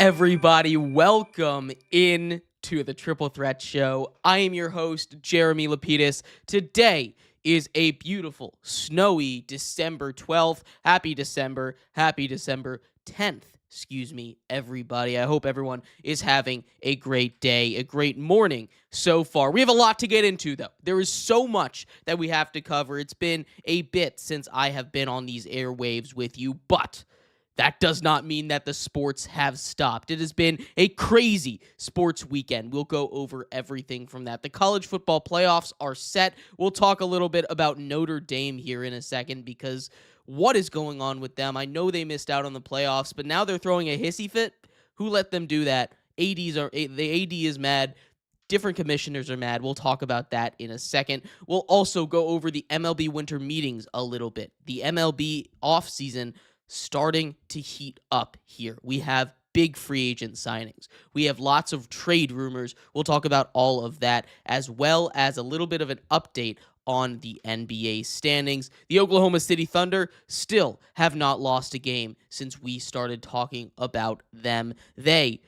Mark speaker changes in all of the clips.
Speaker 1: everybody? Welcome in to the Triple Threat Show. I am your host, Jeremy Lapidus. Today is a beautiful, snowy December 12th. Happy December 10th. Excuse me, everybody. I hope everyone is having a great day, a great morning so far. We have a lot to get into, though. There is so much that we have to cover. It's been a bit since I have been on these airwaves with you, but that does not mean that the sports have stopped. It has been a crazy sports weekend. We'll go over everything from that. The college football playoffs are set. We'll talk a little bit about Notre Dame here in a second because what is going on with them? I know they missed out on the playoffs, but now they're throwing a hissy fit. Who let them do that? The AD is mad. Different commissioners are mad. We'll talk about that in a second. We'll also go over the MLB winter meetings a little bit. The MLB offseason starting to heat up here. We have big free agent signings. We have lots of trade rumors. We'll talk about all of that, as well as a little bit of an update on the NBA standings. The Oklahoma City Thunder still have not lost a game since we started talking about them. They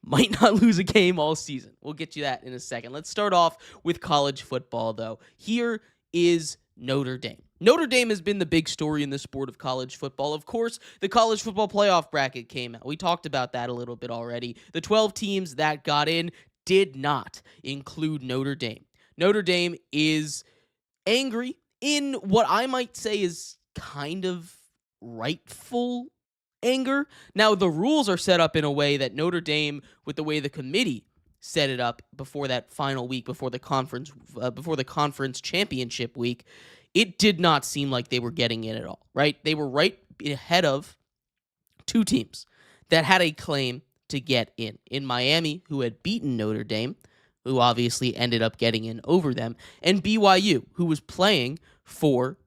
Speaker 1: might not lose a game all season. We'll get you that in a second. Let's start off with college football, though. Here is Notre Dame. Notre Dame has been the big story in the sport of college football. Of course, the college football playoff bracket came out. We talked about that a little bit already. The 12 teams that got in did not include Notre Dame. Notre Dame is angry in what I might say is kind of rightful anger. Now, the rules are set up in a way that Notre Dame, with the way the committee set it up before that final week, before the conference championship week, it did not seem like they were getting in at all, right? They were right ahead of two teams that had a claim to get in Miami, who had beaten Notre Dame, who obviously ended up getting in over them, and BYU, who was playing for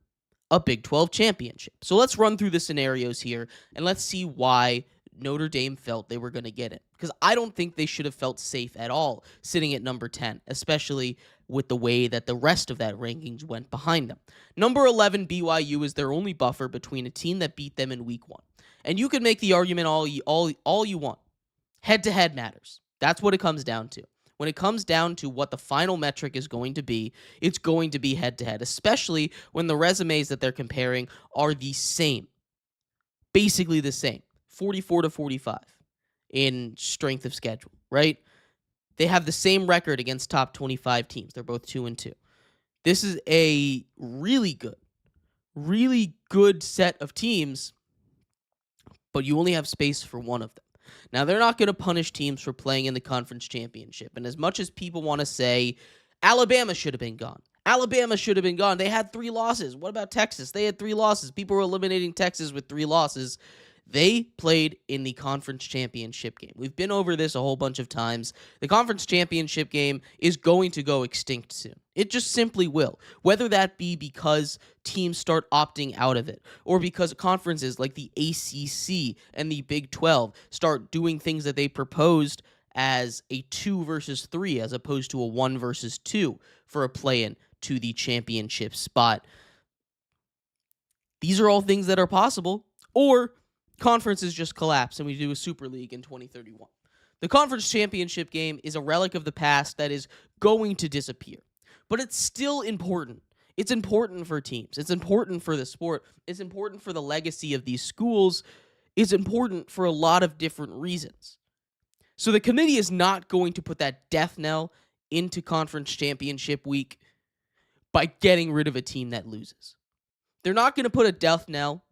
Speaker 1: a Big 12 championship. So let's run through the scenarios here, and let's see why Notre Dame felt they were going to get it. Because I don't think they should have felt safe at all sitting at number 10, especially with the way that the rest of that rankings went behind them. Number 11, BYU, is their only buffer between a team that beat them in week 1. And you can make the argument all you want. Head-to-head matters. That's what it comes down to. When it comes down to what the final metric is going to be, it's going to be head-to-head, especially when the resumes that they're comparing are the same. Basically the same. 44 to 45 in strength of schedule, right? They have the same record against top 25 teams. They're both 2-2. This is a really good set of teams, but you only have space for one of them. Now, they're not going to punish teams for playing in the conference championship. And as much as people want to say Alabama should have been gone, they had 3 losses. What about Texas? They had 3 losses. People were eliminating Texas with 3 losses. They played in the conference championship game. We've been over this a whole bunch of times. The conference championship game is going to go extinct soon. It just simply will. Whether that be because teams start opting out of it, or because conferences like the ACC and the Big 12 start doing things that they proposed as a 2 versus 3 as opposed to a 1 versus 2 for a play-in to the championship spot. These are all things that are possible. Or conferences just collapse and we do a Super League in 2031. The conference championship game is a relic of the past that is going to disappear. But it's still important. It's important for teams. It's important for the sport. It's important for the legacy of these schools. It's important for a lot of different reasons. So the committee is not going to put that death knell into conference championship week by getting rid of a team that loses. They're not going to put a death knell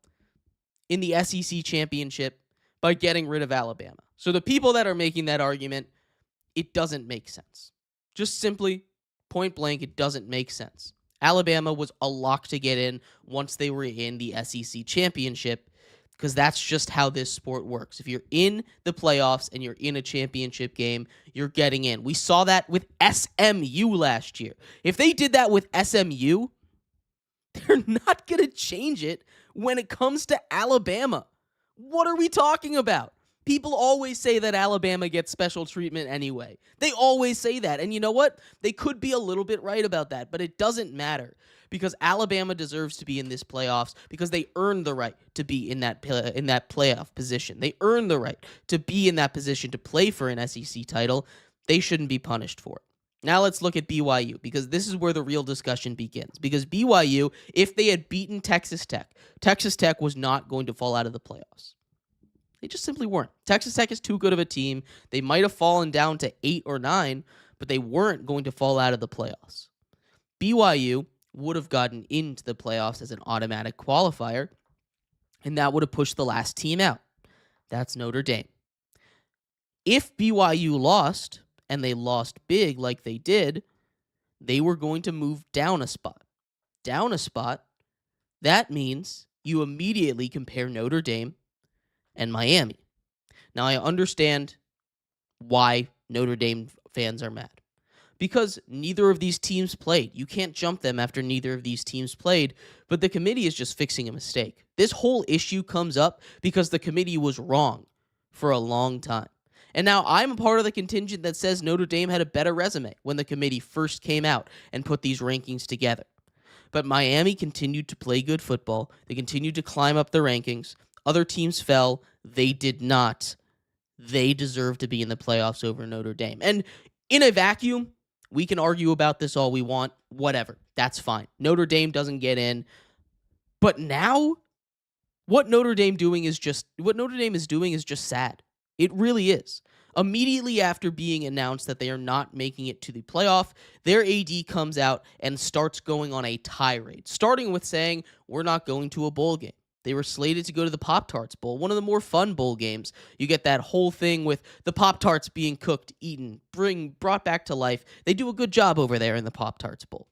Speaker 1: in the SEC championship by getting rid of Alabama. So the people that are making that argument, it doesn't make sense. Just simply, point blank, it doesn't make sense. Alabama was a lock to get in once they were in the SEC championship, because that's just how this sport works. If you're in the playoffs and you're in a championship game, you're getting in. We saw that with SMU last year. If they did that with SMU, they're not going to change it when it comes to Alabama. What are we talking about? People always say that Alabama gets special treatment anyway. They always say that. And you know what? They could be a little bit right about that, but it doesn't matter because Alabama deserves to be in this playoffs because they earned the right to be in that playoff position. They earned the right to be in that position to play for an SEC title. They shouldn't be punished for it. Now let's look at BYU, because this is where the real discussion begins. Because BYU, if they had beaten Texas Tech was not going to fall out of the playoffs. They just simply weren't. Texas Tech is too good of a team. They might have fallen down to 8 or 9, but they weren't going to fall out of the playoffs. BYU would have gotten into the playoffs as an automatic qualifier, and that would have pushed the last team out. That's Notre Dame. If BYU lost, and they lost big like they did, they were going to move down a spot. Down a spot, that means you immediately compare Notre Dame and Miami. Now, I understand why Notre Dame fans are mad. Because neither of these teams played. You can't jump them after neither of these teams played, but the committee is just fixing a mistake. This whole issue comes up because the committee was wrong for a long time. And now I'm a part of the contingent that says Notre Dame had a better resume when the committee first came out and put these rankings together. But Miami continued to play good football. They continued to climb up the rankings. Other teams fell. They did not. They deserve to be in the playoffs over Notre Dame. And in a vacuum, we can argue about this all we want. Whatever. That's fine. Notre Dame doesn't get in. But now, what Notre Dame is doing is just sad. It really is. Immediately after being announced that they are not making it to the playoff, their AD comes out and starts going on a tirade, starting with saying, we're not going to a bowl game. They were slated to go to the Pop-Tarts Bowl, one of the more fun bowl games. You get that whole thing with the Pop-Tarts being cooked, eaten, brought back to life. They do a good job over there in the Pop-Tarts Bowl.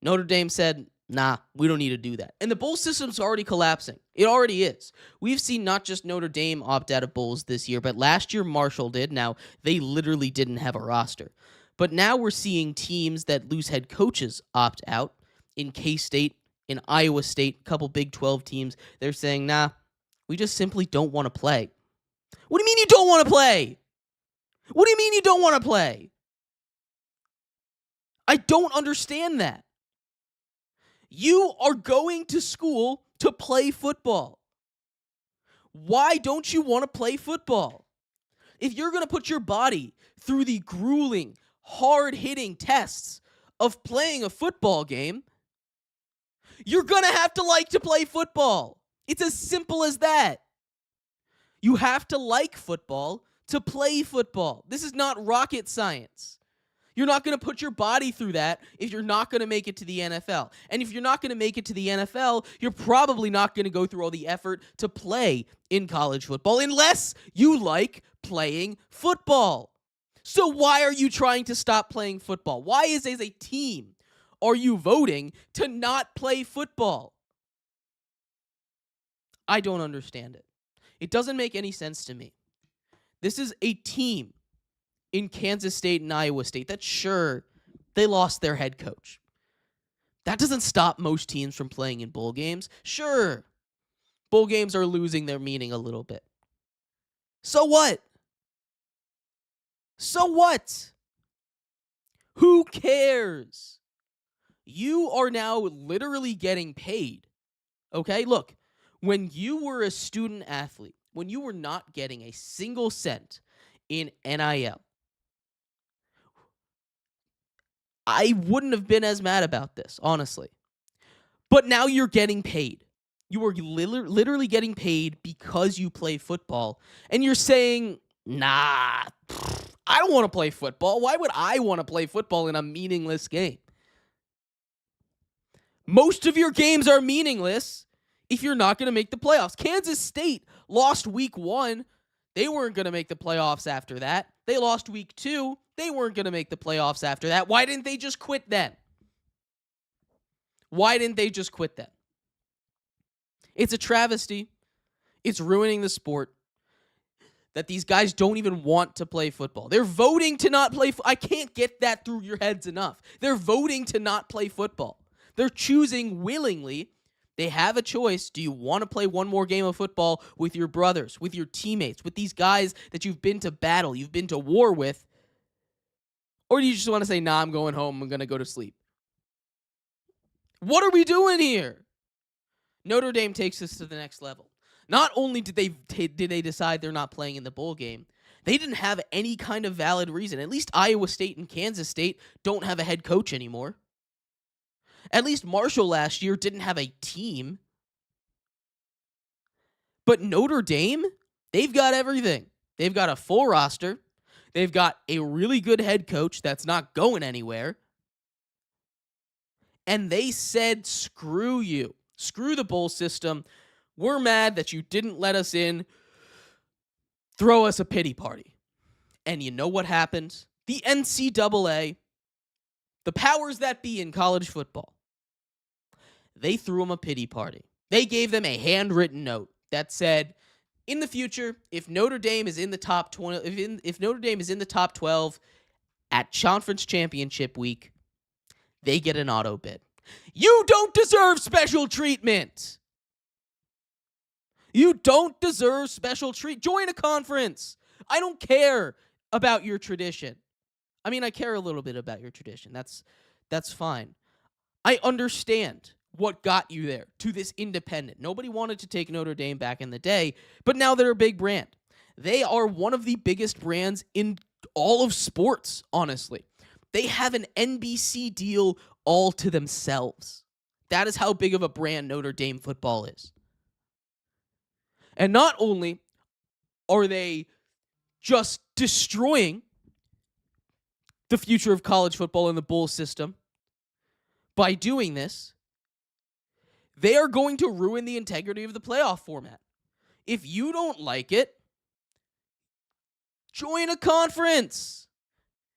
Speaker 1: Notre Dame said, nah, we don't need to do that. And the bowl system's already collapsing. It already is. We've seen not just Notre Dame opt out of bowls this year, but last year Marshall did. Now, they literally didn't have a roster. But now we're seeing teams that lose head coaches opt out. In K-State, in Iowa State, a couple Big 12 teams, they're saying, nah, we just simply don't want to play. What do you mean you don't want to play? What do you mean you don't want to play? I don't understand that. You are going to school to play football. Why don't you want to play football? If you're going to put your body through the grueling, hard-hitting tests of playing a football game, you're going to have to like to play football. It's as simple as that. You have to like football to play football. This is not rocket science. You're not going to put your body through that if you're not going to make it to the NFL. And if you're not going to make it to the NFL, you're probably not going to go through all the effort to play in college football unless you like playing football. So why are you trying to stop playing football? Why as a team are you voting to not play football? I don't understand it. It doesn't make any sense to me. This is a team in Kansas State and Iowa State that, sure, they lost their head coach. That doesn't stop most teams from playing in bowl games. Sure, bowl games are losing their meaning a little bit. So what? So what? Who cares? You are now literally getting paid. Okay, look, when you were a student athlete, when you were not getting a single cent in NIL, I wouldn't have been as mad about this, honestly. But now you're getting paid. You are literally getting paid because you play football. And you're saying, nah, I don't want to play football. Why would I want to play football in a meaningless game? Most of your games are meaningless if you're not going to make the playoffs. Kansas State lost week 1. They weren't going to make the playoffs after that. They lost week 2. They weren't going to make the playoffs after that. Why didn't they just quit then? Why didn't they just quit then? It's a travesty. It's ruining the sport that these guys don't even want to play football. They're voting to not play. I can't get that through your heads enough. They're voting to not play football. They're choosing willingly. They have a choice. Do you want to play one more game of football with your brothers, with your teammates, with these guys that you've been to battle, you've been to war with? Or do you just want to say, nah, I'm going home, I'm going to go to sleep? What are we doing here? Notre Dame takes this to the next level. Not only did they decide they're not playing in the bowl game, they didn't have any kind of valid reason. At least Iowa State and Kansas State don't have a head coach anymore. At least Marshall last year didn't have a team. But Notre Dame, they've got everything. They've got a full roster. They've got a really good head coach that's not going anywhere. And they said, screw you. Screw the bowl system. We're mad that you didn't let us in. Throw us a pity party. And you know what happened? The NCAA, the powers that be in college football, they threw them a pity party. They gave them a handwritten note that said, in the future, if Notre Dame is in the top 20, if Notre Dame is in the top 12 at conference championship week, they get an auto bid. You don't deserve special treatment. You don't deserve special treat. Join a conference. I don't care about your tradition. I mean, I care a little bit about your tradition. That's fine. I understand what got you there to this independent. Nobody wanted to take Notre Dame back in the day, but now they're a big brand. They are one of the biggest brands in all of sports, honestly. They have an NBC deal all to themselves. That is how big of a brand Notre Dame football is. And not only are they just destroying the future of college football in the bowl system by doing this, they are going to ruin the integrity of the playoff format. If you don't like it, join a conference.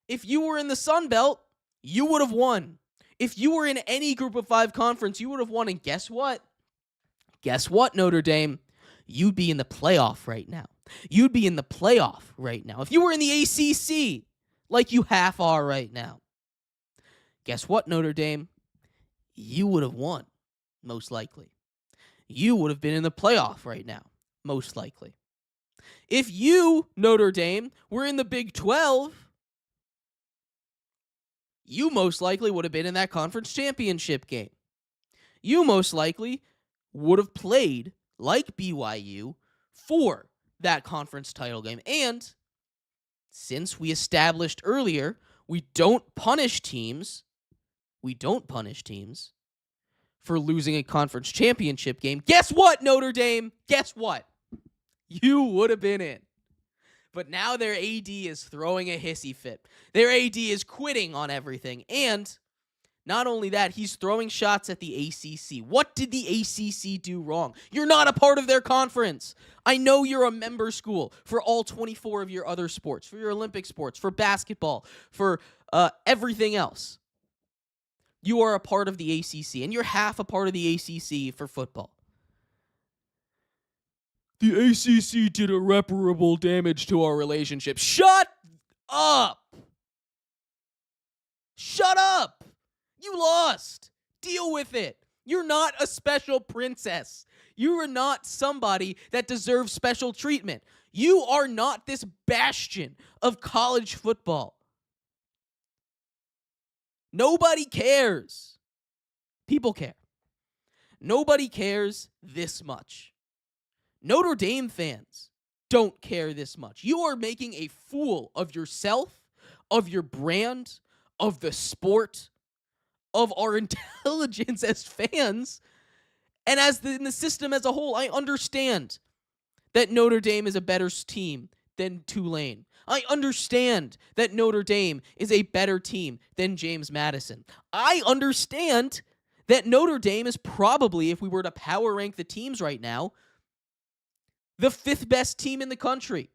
Speaker 1: If you were in the Sun Belt, you would have won. If you were in any Group of 5 conference, you would have won. And guess what? Guess what, Notre Dame? You'd be in the playoff right now. You'd be in the playoff right now. If you were in the ACC, like you half are right now, guess what, Notre Dame? You would have won, most likely. You would have been in the playoff right now, most likely. If you, Notre Dame, were in the Big 12, you most likely would have been in that conference championship game. You most likely would have played like BYU for that conference title game. And since we established earlier, we don't punish teams for losing a conference championship game. Guess what, Notre Dame? Guess what? You would have been in. But now their AD is throwing a hissy fit. Their AD is quitting on everything. And not only that, he's throwing shots at the ACC. What did the ACC do wrong? You're not a part of their conference. I know you're a member school for all 24 of your other sports, for your Olympic sports, for basketball, for everything else. You are a part of the ACC, and you're half a part of the ACC for football. The ACC did irreparable damage to our relationship. Shut up! Shut up! You lost. Deal with it. You're not a special princess. You are not somebody that deserves special treatment. You are not this bastion of college football. Nobody cares. People care. Nobody cares this much. Notre Dame fans don't care this much. You are making a fool of yourself, of your brand, of the sport, of our intelligence as fans, and in the system as a whole. I understand that Notre Dame is a better team than Tulane. I understand that Notre Dame is a better team than James Madison. I understand that Notre Dame is probably, if we were to power rank the teams right now, the 5th best team in the country.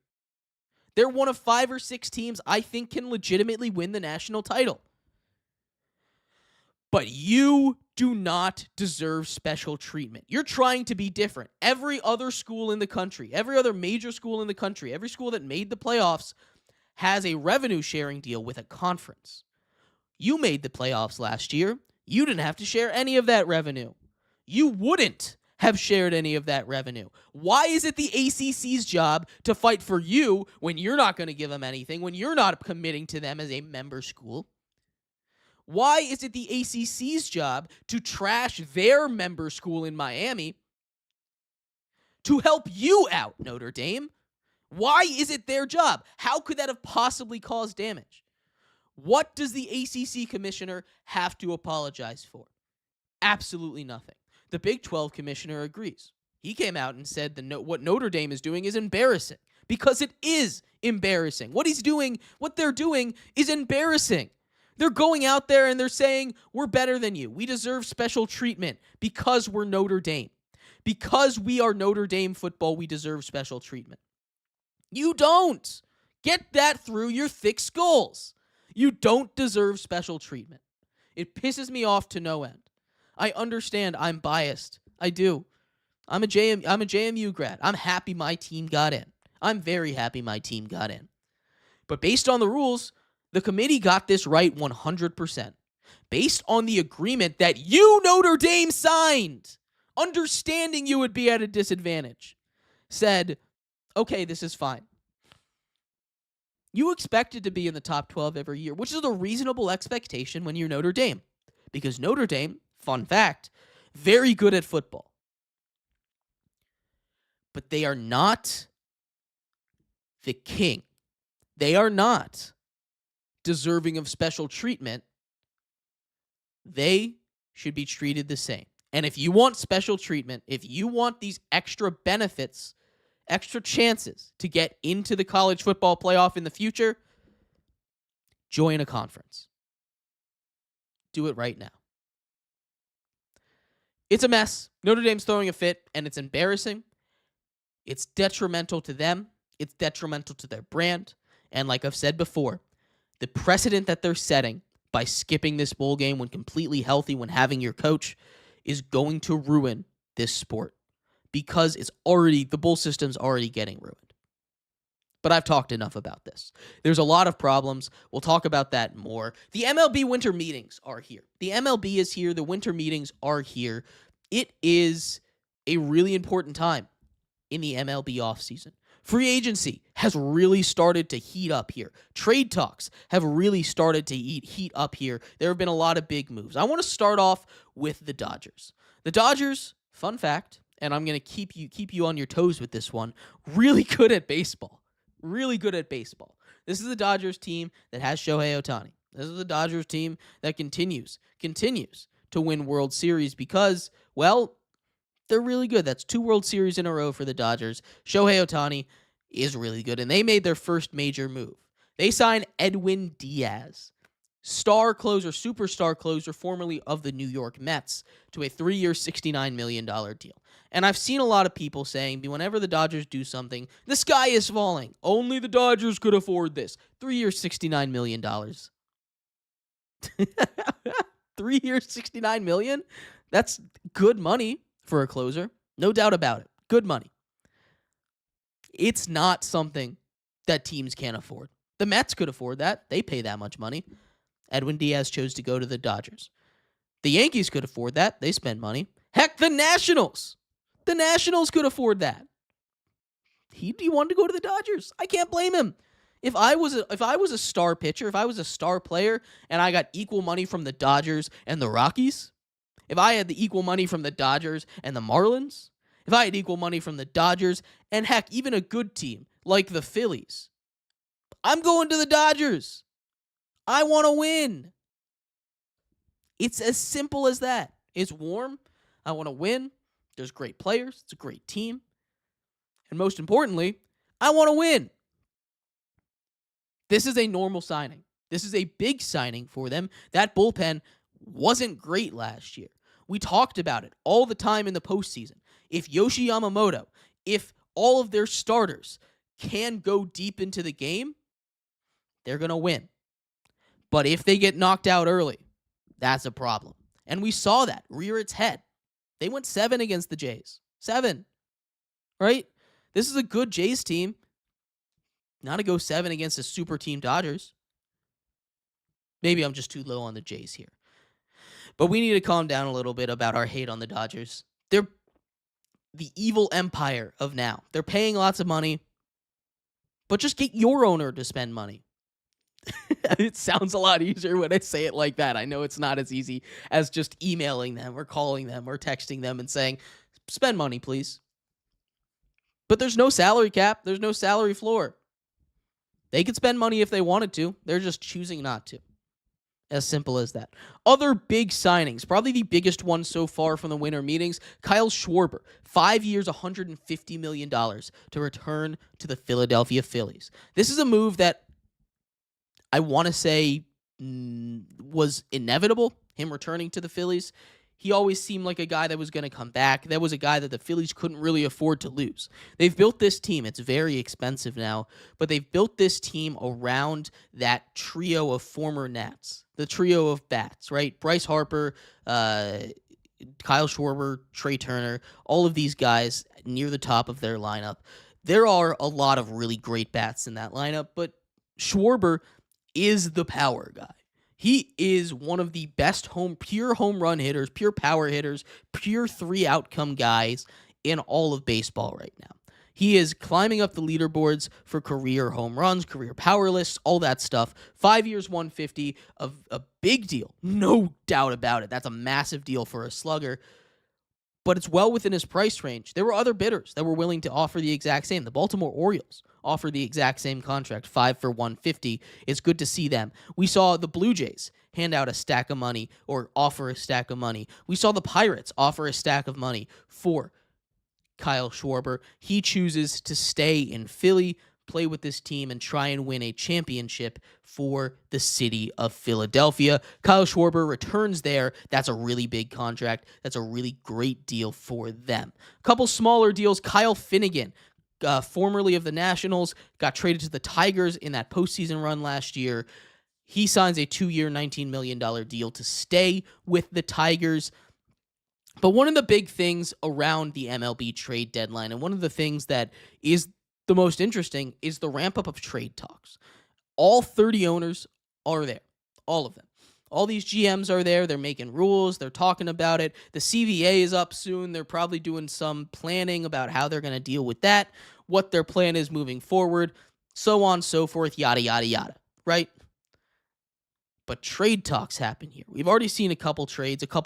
Speaker 1: They're one of 5 or 6 teams I think can legitimately win the national title. But you do not deserve special treatment. You're trying to be different. Every other school in the country, every other major school in the country, every school that made the playoffs has a revenue sharing deal with a conference. You made the playoffs last year. You didn't have to share any of that revenue. You wouldn't have shared any of that revenue. Why is it the ACC's job to fight for you when you're not going to give them anything, when you're not committing to them as a member school? Why is it the ACC's job to trash their member school in Miami to help you out, Notre Dame? Why is it their job? How could that have possibly caused damage? What does the ACC commissioner have to apologize for? Absolutely nothing. The Big 12 commissioner agrees. He came out and said what Notre Dame is doing is embarrassing, because it is embarrassing. What they're doing is embarrassing. They're going out there and they're saying, we're better than you. We deserve special treatment because we're Notre Dame. Because we are Notre Dame football, we deserve special treatment. You don't. Get that through your thick skulls. You don't deserve special treatment. It pisses me off to no end. I understand I'm biased. I do. I'm a JMU grad. I'm happy my team got in. I'm very happy my team got in. But based on the rules, the committee got this right 100%. Based on the agreement that you, Notre Dame, signed, understanding you would be at a disadvantage, said, okay, this is fine. You expected to be in the top 12 every year, which is a reasonable expectation when you're Notre Dame. Because Notre Dame, fun fact, very good at football. But they are not the king. They are not deserving of special treatment. They should be treated the same. And if you want special treatment, if you want these extra benefits, extra chances to get into the college football playoff in the future, join a conference. Do it right now. It's a mess. Notre Dame's throwing a fit, and it's embarrassing. It's detrimental to them. It's detrimental to their brand. And like I've said before, the precedent that they're setting by skipping this bowl game when completely healthy, when having your coach, is going to ruin this sport. Because the bowl system's already getting ruined. But I've talked enough about this. There's a lot of problems. We'll talk about that more. The MLB winter meetings are here. The MLB is here. The winter meetings are here. It is a really important time in the MLB offseason. Free agency has really started to heat up here. Trade talks have really started to heat up here. There have been a lot of big moves. I want to start off with the Dodgers. The Dodgers, fun fact, and I'm going to keep you on your toes with this one, really good at baseball. Really good at baseball. This is the Dodgers team that has Shohei Ohtani. This is the Dodgers team that continues to win World Series because, well, they're really good. That's 2 World Series in a row for the Dodgers. Shohei Ohtani is really good, and they made their first major move. They signed Edwin Diaz, superstar closer, formerly of the New York Mets, to a 3-year, $69 million deal. And I've seen a lot of people saying, whenever the Dodgers do something, the sky is falling. Only the Dodgers could afford this. 3 years, $69 million. 3 years, $69 million? That's good money for a closer. No doubt about it. Good money. It's not something that teams can't afford. The Mets could afford that. They pay that much money. Edwin Diaz chose to go to the Dodgers. The Yankees could afford that. They spend money. Heck, the Nationals. The Nationals could afford that. He wanted to go to the Dodgers. I can't blame him. If I was a star pitcher, if I was a star player, and I got equal money from the Dodgers and the Rockies, if I had the equal money from the Dodgers and the Marlins, if I had equal money from the Dodgers and heck, even a good team like the Phillies, I'm going to the Dodgers. I want to win. It's as simple as that. It's warm. I want to win. There's great players. It's a great team. And most importantly, I want to win. This is a normal signing. This is a big signing for them. That bullpen wasn't great last year. We talked about it all the time in the postseason. If Yoshi Yamamoto, if all of their starters can go deep into the game, they're going to win. But if they get knocked out early, that's a problem. And we saw that rear its head. They went 7 against the Jays. 7. Right? This is a good Jays team. Not to go 7 against a super team Dodgers. Maybe I'm just too low on the Jays here. But we need to calm down a little bit about our hate on the Dodgers. They're the evil empire of now. They're paying lots of money. But just get your owner to spend money. It sounds a lot easier when I say it like that. I know it's not as easy as just emailing them or calling them or texting them and saying, spend money, please. But there's no salary cap. There's no salary floor. They could spend money if they wanted to. They're just choosing not to. As simple as that. Other big signings, probably the biggest one so far from the winter meetings, Kyle Schwarber, 5 years, $150 million to return to the Philadelphia Phillies. This is a move that I want to say was inevitable, him returning to the Phillies. He always seemed like a guy that was going to come back. That was a guy that the Phillies couldn't really afford to lose. They've built this team. It's very expensive now, but they've built this team around that trio of former Nats, the trio of bats, right? Bryce Harper, Kyle Schwarber, Trey Turner, all of these guys near the top of their lineup. There are a lot of really great bats in that lineup, but Schwarber is the power guy. He is one of the best pure home run hitters, pure power hitters, pure three outcome guys in all of baseball right now. He is climbing up the leaderboards for career home runs, career power lists, all that stuff. 5 years, 150, a big deal. No doubt about it. That's a massive deal for a slugger. But it's well within his price range. There were other bidders that were willing to offer the exact same. The Baltimore Orioles offered the exact same contract, 5 for 150. It's good to see them. We saw the Blue Jays hand out a stack of money or offer a stack of money. We saw the Pirates offer a stack of money for Kyle Schwarber. He chooses to stay in Philly, play with this team, and try and win a championship for the city of Philadelphia. Kyle Schwarber returns there. That's a really big contract. That's a really great deal for them. A couple smaller deals. Kyle Finnegan, formerly of the Nationals, got traded to the Tigers in that postseason run last year. He signs a 2-year, $19 million deal to stay with the Tigers. But one of the big things around the MLB trade deadline, and one of the things that is the most interesting, is the ramp up of trade talks. All 30 owners are there. All of them. All these GMs are there. They're making rules. They're talking about it. The CBA is up soon. They're probably doing some planning about how they're going to deal with that, what their plan is moving forward, so on, so forth, yada, yada, yada, right? But trade talks happen here. We've already seen a couple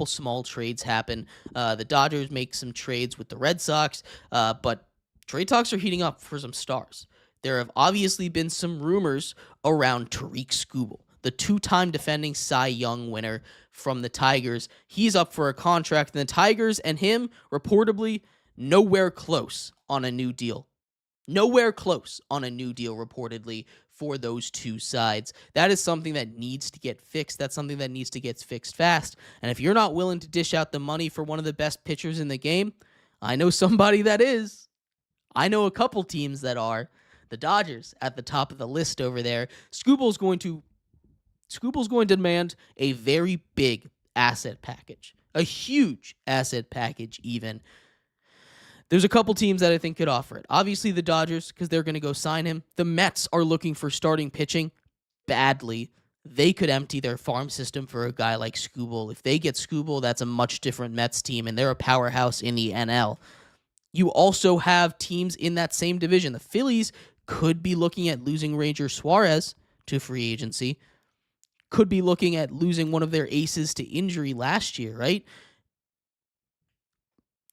Speaker 1: small trades happen. The Dodgers make some trades with the Red Sox, but trade talks are heating up for some stars. There have obviously been some rumors around Tariq Skubal, the 2-time defending Cy Young winner from the Tigers. He's up for a contract, and the Tigers and him, reportedly, nowhere close on a new deal. Nowhere close on a new deal, reportedly, for those two sides. That is something that needs to get fixed. That's something that needs to get fixed fast. And if you're not willing to dish out the money for one of the best pitchers in the game, I know somebody that is. I know a couple teams that are. The Dodgers at the top of the list over there. Skubal's going to demand a very big asset package. A huge asset package, even. There's a couple teams that I think could offer it. Obviously, the Dodgers, because they're going to go sign him. The Mets are looking for starting pitching badly. They could empty their farm system for a guy like Skubal. If they get Skubal, that's a much different Mets team, and they're a powerhouse in the NL. You also have teams in that same division. The Phillies could be looking at losing Ranger Suarez to free agency. Could be looking at losing one of their aces to injury last year, right?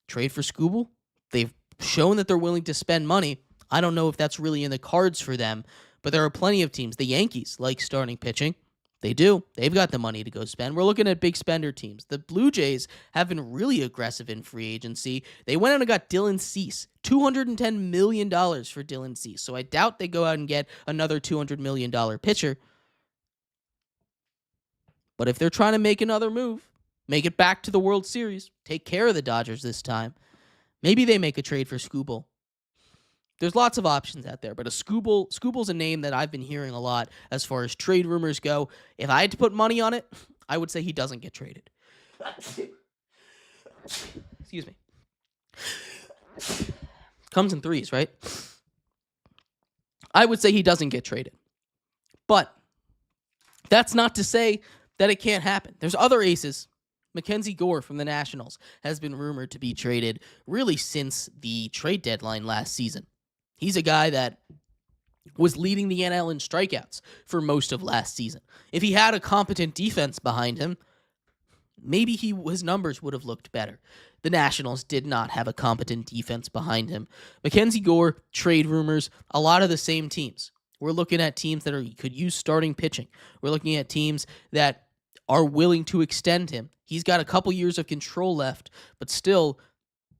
Speaker 1: Trade for Skubal? They've shown that they're willing to spend money. I don't know if that's really in the cards for them, but there are plenty of teams. The Yankees like starting pitching. They do. They've got the money to go spend. We're looking at big spender teams. The Blue Jays have been really aggressive in free agency. They went out and got Dylan Cease. $210 million for Dylan Cease. So I doubt they go out and get another $200 million pitcher. But if they're trying to make another move, make it back to the World Series, take care of the Dodgers this time, maybe they make a trade for Skubal. There's lots of options out there, but Skubal's a name that I've been hearing a lot as far as trade rumors go. If I had to put money on it, I would say he doesn't get traded. Excuse me. Comes in threes, right? I would say he doesn't get traded. But that's not to say that it can't happen. There's other aces. Mackenzie Gore from the Nationals has been rumored to be traded really since the trade deadline last season. He's a guy that was leading the NL in strikeouts for most of last season. If he had a competent defense behind him, maybe his numbers would have looked better. The Nationals did not have a competent defense behind him. Mackenzie Gore, trade rumors, a lot of the same teams. We're looking at teams that could use starting pitching. We're looking at teams that are willing to extend him. He's got a couple years of control left, but still,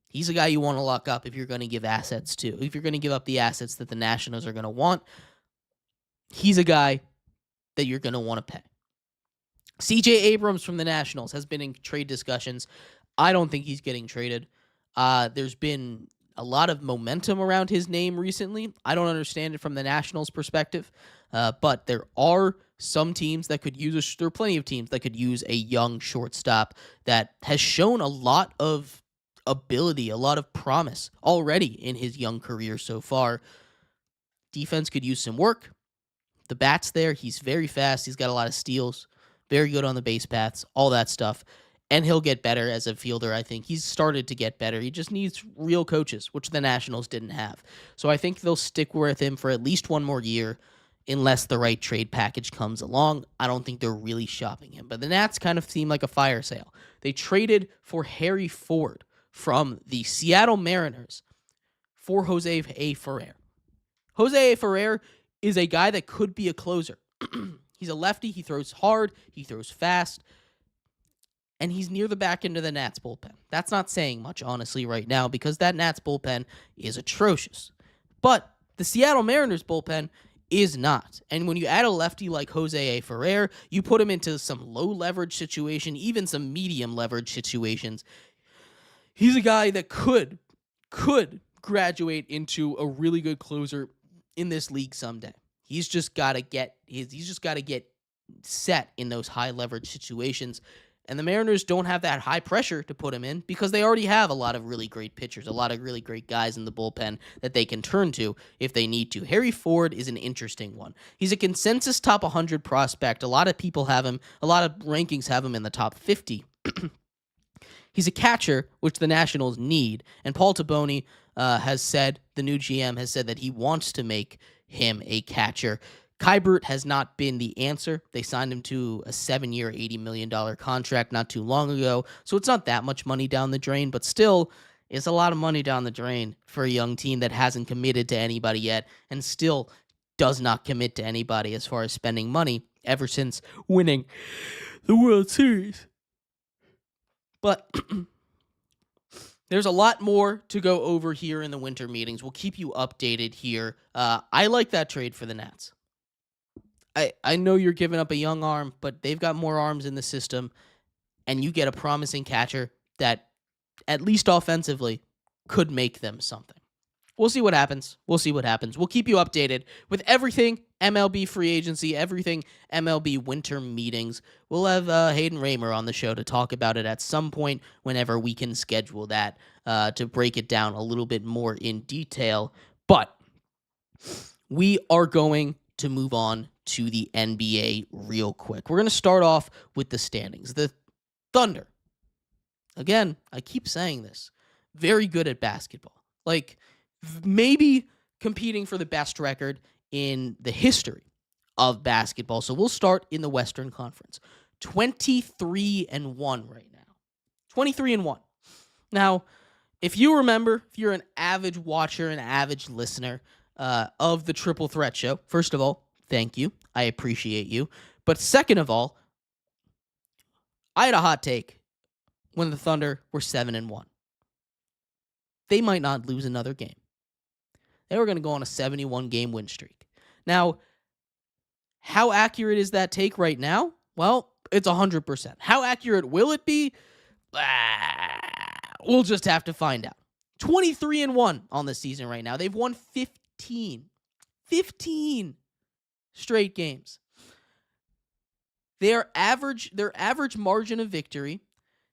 Speaker 1: he's a guy you want to lock up if you're going to give assets to. If you're going to give up the assets that the Nationals are going to want, he's a guy that you're going to want to pay. C.J. Abrams from the Nationals has been in trade discussions. I don't think he's getting traded. There's been a lot of momentum around his name recently. I don't understand it from the Nationals' perspective, but there are some teams that could use there are plenty of teams that could use a young shortstop that has shown a lot of ability, a lot of promise already in his young career so far. Defense could use some work. The bat's there. He's very fast. He's got a lot of steals. Very good on the base paths, all that stuff. And he'll get better as a fielder, I think. He's started to get better. He just needs real coaches, which the Nationals didn't have. So I think they'll stick with him for at least one more year unless the right trade package comes along. I don't think they're really shopping him. But the Nats kind of seem like a fire sale. They traded for Harry Ford from the Seattle Mariners for Jose A. Ferrer. Jose A. Ferrer is a guy that could be a closer. He's a lefty. He throws hard. He throws fast. And he's near the back end of the Nats bullpen. That's not saying much, honestly, right now, because that Nats bullpen is atrocious. But the Seattle Mariners bullpen is not. And when you add a lefty like Jose A. Ferrer, you put him into some low-leverage situation, even some medium-leverage situations. He's a guy that could graduate into a really good closer in this league someday. He's just got to get set in those high leverage situations. And the Mariners don't have that high pressure to put him in because they already have a lot of really great pitchers, a lot of really great guys in the bullpen that they can turn to if they need to. Harry Ford is an interesting one. He's a consensus top 100 prospect. A lot of people have him, a lot of rankings have him in the top 50. He's a catcher, which the Nationals need. And Paul Taboni has said, the new GM has said that he wants to make him a catcher. Kybert has not been the answer. They signed him to a 7-year, $80 million contract not too long ago, so it's not that much money down the drain, but still, it's a lot of money down the drain for a young team that hasn't committed to anybody yet and still does not commit to anybody as far as spending money ever since winning the World Series. But there's a lot more to go over here in the winter meetings. We'll keep you updated here. I like that trade for the Nats. I know you're giving up a young arm, but they've got more arms in the system, and you get a promising catcher that, at least offensively, could make them something. We'll see what happens. We'll keep you updated with everything MLB free agency, everything MLB winter meetings. We'll have Hayden Raymer on the show to talk about it at some point whenever we can schedule that to break it down a little bit more in detail. But we are going to move on to the NBA real quick. We're going to start off with the standings. The Thunder, again, I keep saying this, very good at basketball. Like, maybe competing for the best record in the history of basketball. So we'll start in the Western Conference. 23-1 right now. 23-1. Now, if you remember, if you're an avid watcher, an avid listener of the Triple Threat Show, first of all, thank you. I appreciate you. But second of all, I had a hot take when the Thunder were 7-1. They might not lose another game. They were going to go on a 71-game win streak. Now, how accurate is that take right now? Well, it's 100%. How accurate will it be? We'll just have to find out. 23-1 on the season right now. They've won 15 straight games. Their average margin of victory,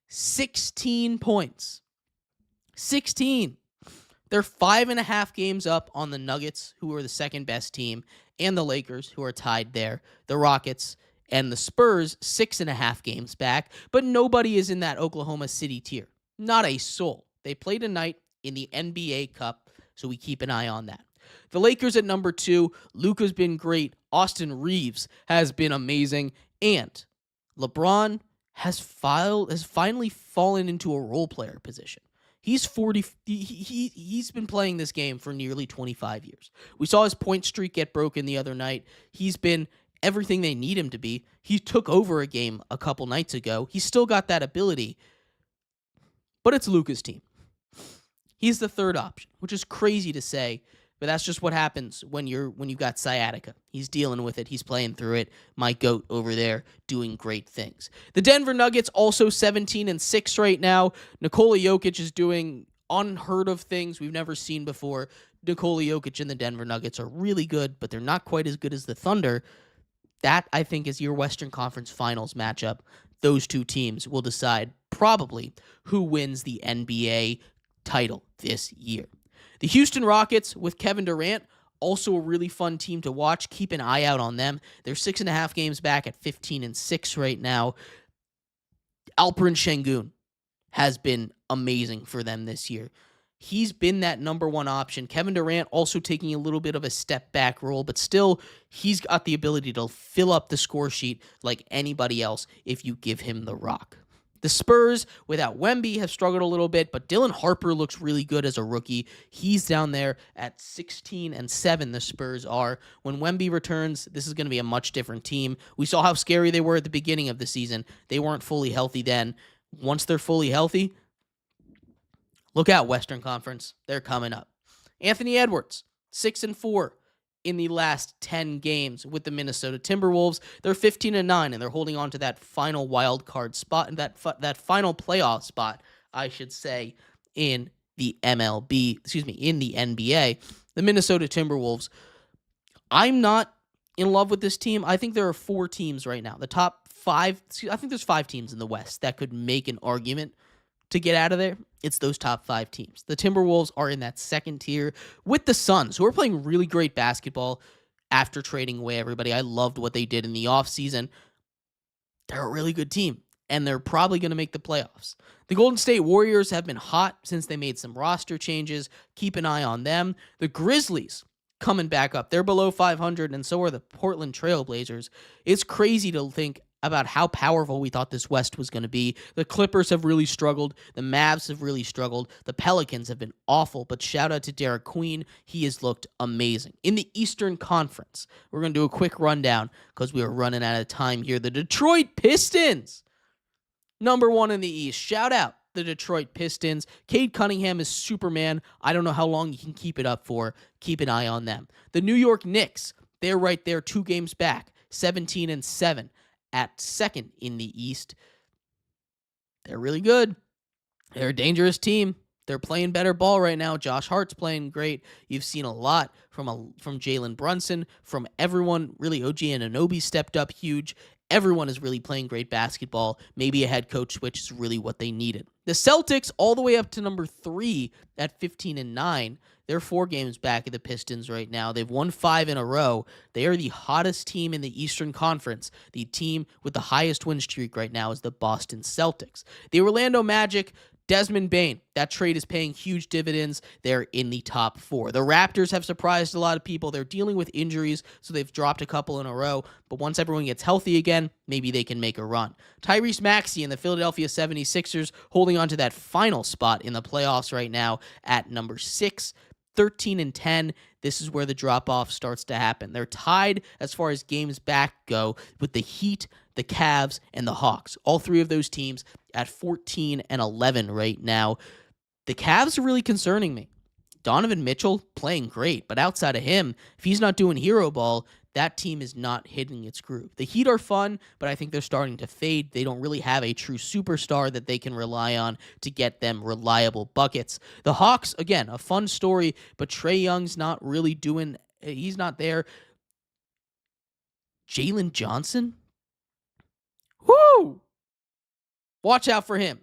Speaker 1: 16 points. 16. They're 5.5 games up on the Nuggets, who are the second best team, and the Lakers, who are tied there. The Rockets and the Spurs, 6.5 games back, but nobody is in that Oklahoma City tier. Not a soul. They play tonight in the NBA Cup, so we keep an eye on that. The Lakers at number 2, Luka's been great. Austin Reeves has been amazing. And LeBron has finally fallen into a role player position. He's 40. He's been playing this game for nearly 25 years. We saw his point streak get broken the other night. He's been everything they need him to be. He took over a game a couple nights ago. He's still got that ability, but it's Luka's team. He's the third option, which is crazy to say, but that's just what happens when you've got sciatica. He's dealing with it. He's playing through it. My GOAT over there doing great things. The Denver Nuggets also 17-6 right now. Nikola Jokic is doing unheard of things we've never seen before. Nikola Jokic and the Denver Nuggets are really good, but they're not quite as good as the Thunder. That, I think, is your Western Conference Finals matchup. Those two teams will decide probably who wins the NBA title this year. The Houston Rockets with Kevin Durant, also a really fun team to watch. Keep an eye out on them. They're 6.5 games back at 15-6 right now. Alperen Şengün has been amazing for them this year. He's been that number one option. Kevin Durant also taking a little bit of a step back role, but still, he's got the ability to fill up the score sheet like anybody else if you give him the rock. The Spurs, without Wemby, have struggled a little bit, but Dylan Harper looks really good as a rookie. He's down there at 16-7, the Spurs are. When Wemby returns, this is going to be a much different team. We saw how scary they were at the beginning of the season. They weren't fully healthy then. Once they're fully healthy, look out, Western Conference. They're coming up. Anthony Edwards, 6-4. In the last 10 games with the Minnesota Timberwolves. They're 15-9, and they're holding on to that final wild card spot, and that final playoff spot, I should say, in the MLB, in the NBA. The Minnesota Timberwolves, I'm not in love with this team. I think there are 4 teams right now. The top 5, I think there's 5 teams in the West that could make an argument to get out of there. It's those top 5 teams. The Timberwolves are in that second tier with the Suns, who are playing really great basketball after trading away everybody. I loved what they did in the offseason. They're a really good team, and they're probably going to make the playoffs. The Golden State Warriors have been hot since they made some roster changes. Keep an eye on them. The Grizzlies coming back up. They're below 500, and so are the Portland Trail Blazers. It's crazy to think about how powerful we thought this West was going to be. The Clippers have really struggled. The Mavs have really struggled. The Pelicans have been awful, but shout out to Derek Queen. He has looked amazing. In the Eastern Conference, we're going to do a quick rundown because we are running out of time here. The Detroit Pistons, number 1 in the East. Shout out the Detroit Pistons. Cade Cunningham is Superman. I don't know how long you can keep it up for. Keep an eye on them. The New York Knicks, they're right there 2 games back, 17-7. At second in the East. They're really good. They're a dangerous team. They're playing better ball right now. Josh Hart's playing great. You've seen a lot from Jalen Brunson, from everyone. Really, OG Anunoby stepped up huge. Everyone is really playing great basketball. Maybe a head coach switch is really what they needed. The Celtics, all the way up to number 3 at 15-9. They're 4 games back at the Pistons right now. They've won 5 in a row. They are the hottest team in the Eastern Conference. The team with the highest win streak right now is the Boston Celtics. The Orlando Magic, Desmond Bane, that trade is paying huge dividends. They're in the top 4. The Raptors have surprised a lot of people. They're dealing with injuries, so they've dropped a couple in a row. But once everyone gets healthy again, maybe they can make a run. Tyrese Maxey and the Philadelphia 76ers holding on to that final spot in the playoffs right now at number 6. 13-10, this is where the drop-off starts to happen. They're tied as far as games back go with the Heat, the Cavs, and the Hawks. All 3 of those teams at 14-11 right now. The Cavs are really concerning me. Donovan Mitchell playing great, but outside of him, if he's not doing hero ball, that team is not hitting its groove. The Heat are fun, but I think they're starting to fade. They don't really have a true superstar that they can rely on to get them reliable buckets. The Hawks, again, a fun story, but Trae Young's not really doing, he's not there. Jalen Johnson? Woo! Watch out for him.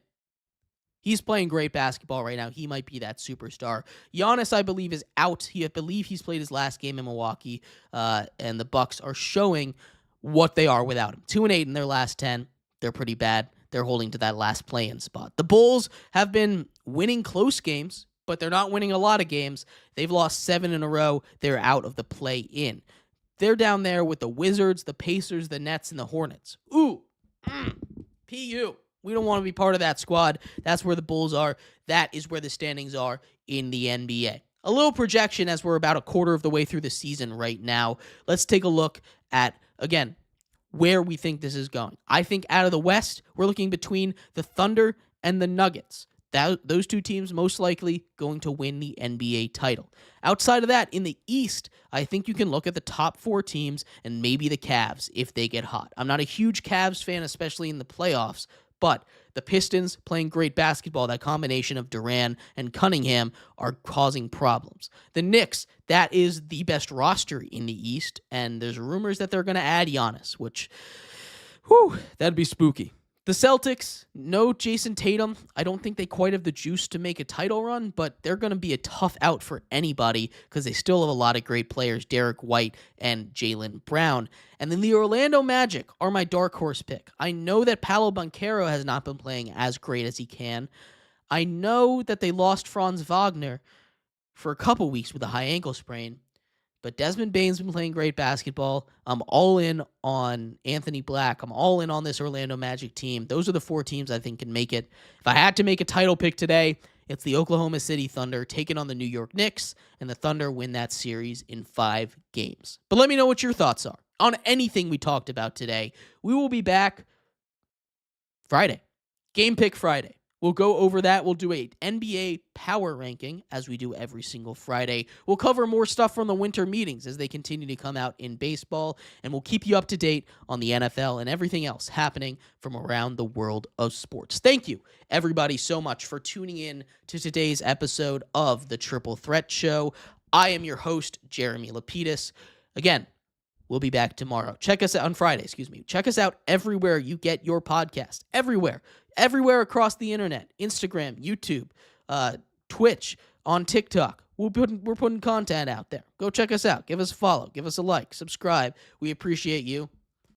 Speaker 1: He's playing great basketball right now. He might be that superstar. Giannis, I believe, is out. I believe he's played his last game in Milwaukee, and the Bucks are showing what they are without him. 2-8 in their last 10. They're pretty bad. They're holding to that last play-in spot. The Bulls have been winning close games, but they're not winning a lot of games. They've lost 7 in a row. They're out of the play-in. They're down there with the Wizards, the Pacers, the Nets, and the Hornets. PU. We don't want to be part of that squad. That's where the Bulls are. That is where the standings are in the NBA. A little projection as we're about a quarter of the way through the season right now. Let's take a look at, again, where we think this is going. I think out of the West, we're looking between the Thunder and the Nuggets. Those two teams most likely going to win the NBA title. Outside of that, in the East, I think you can look at the top 4 teams and maybe the Cavs if they get hot. I'm not a huge Cavs fan, especially in the playoffs, but the Pistons playing great basketball, that combination of Durant and Cunningham are causing problems. The Knicks, that is the best roster in the East, and there's rumors that they're going to add Giannis, which, that'd be spooky. The Celtics, no Jason Tatum. I don't think they quite have the juice to make a title run, but they're going to be a tough out for anybody because they still have a lot of great players, Derek White and Jaylen Brown. And then the Orlando Magic are my dark horse pick. I know that Paolo Banchero has not been playing as great as he can. I know that they lost Franz Wagner for a couple weeks with a high ankle sprain. But Desmond Bane's been playing great basketball. I'm all in on Anthony Black. I'm all in on this Orlando Magic team. Those are the 4 teams I think can make it. If I had to make a title pick today, it's the Oklahoma City Thunder taking on the New York Knicks, and the Thunder win that series in 5 games. But let me know what your thoughts are on anything we talked about today. We will be back Friday. Game Pick Friday. We'll go over that. We'll do a NBA power ranking as we do every single Friday. We'll cover more stuff from the winter meetings as they continue to come out in baseball, and we'll keep you up to date on the NFL and everything else happening from around the world of sports. Thank you, everybody, so much for tuning in to today's episode of the Triple Threat Show. I am your host, Jeremy Lapidus. Again, we'll be back tomorrow. Check us out on Friday, Check us out everywhere you get your podcast. Everywhere across the internet. Instagram, YouTube, Twitch, on TikTok. We're putting content out there. Go check us out. Give us a follow. Give us a like. Subscribe. We appreciate you.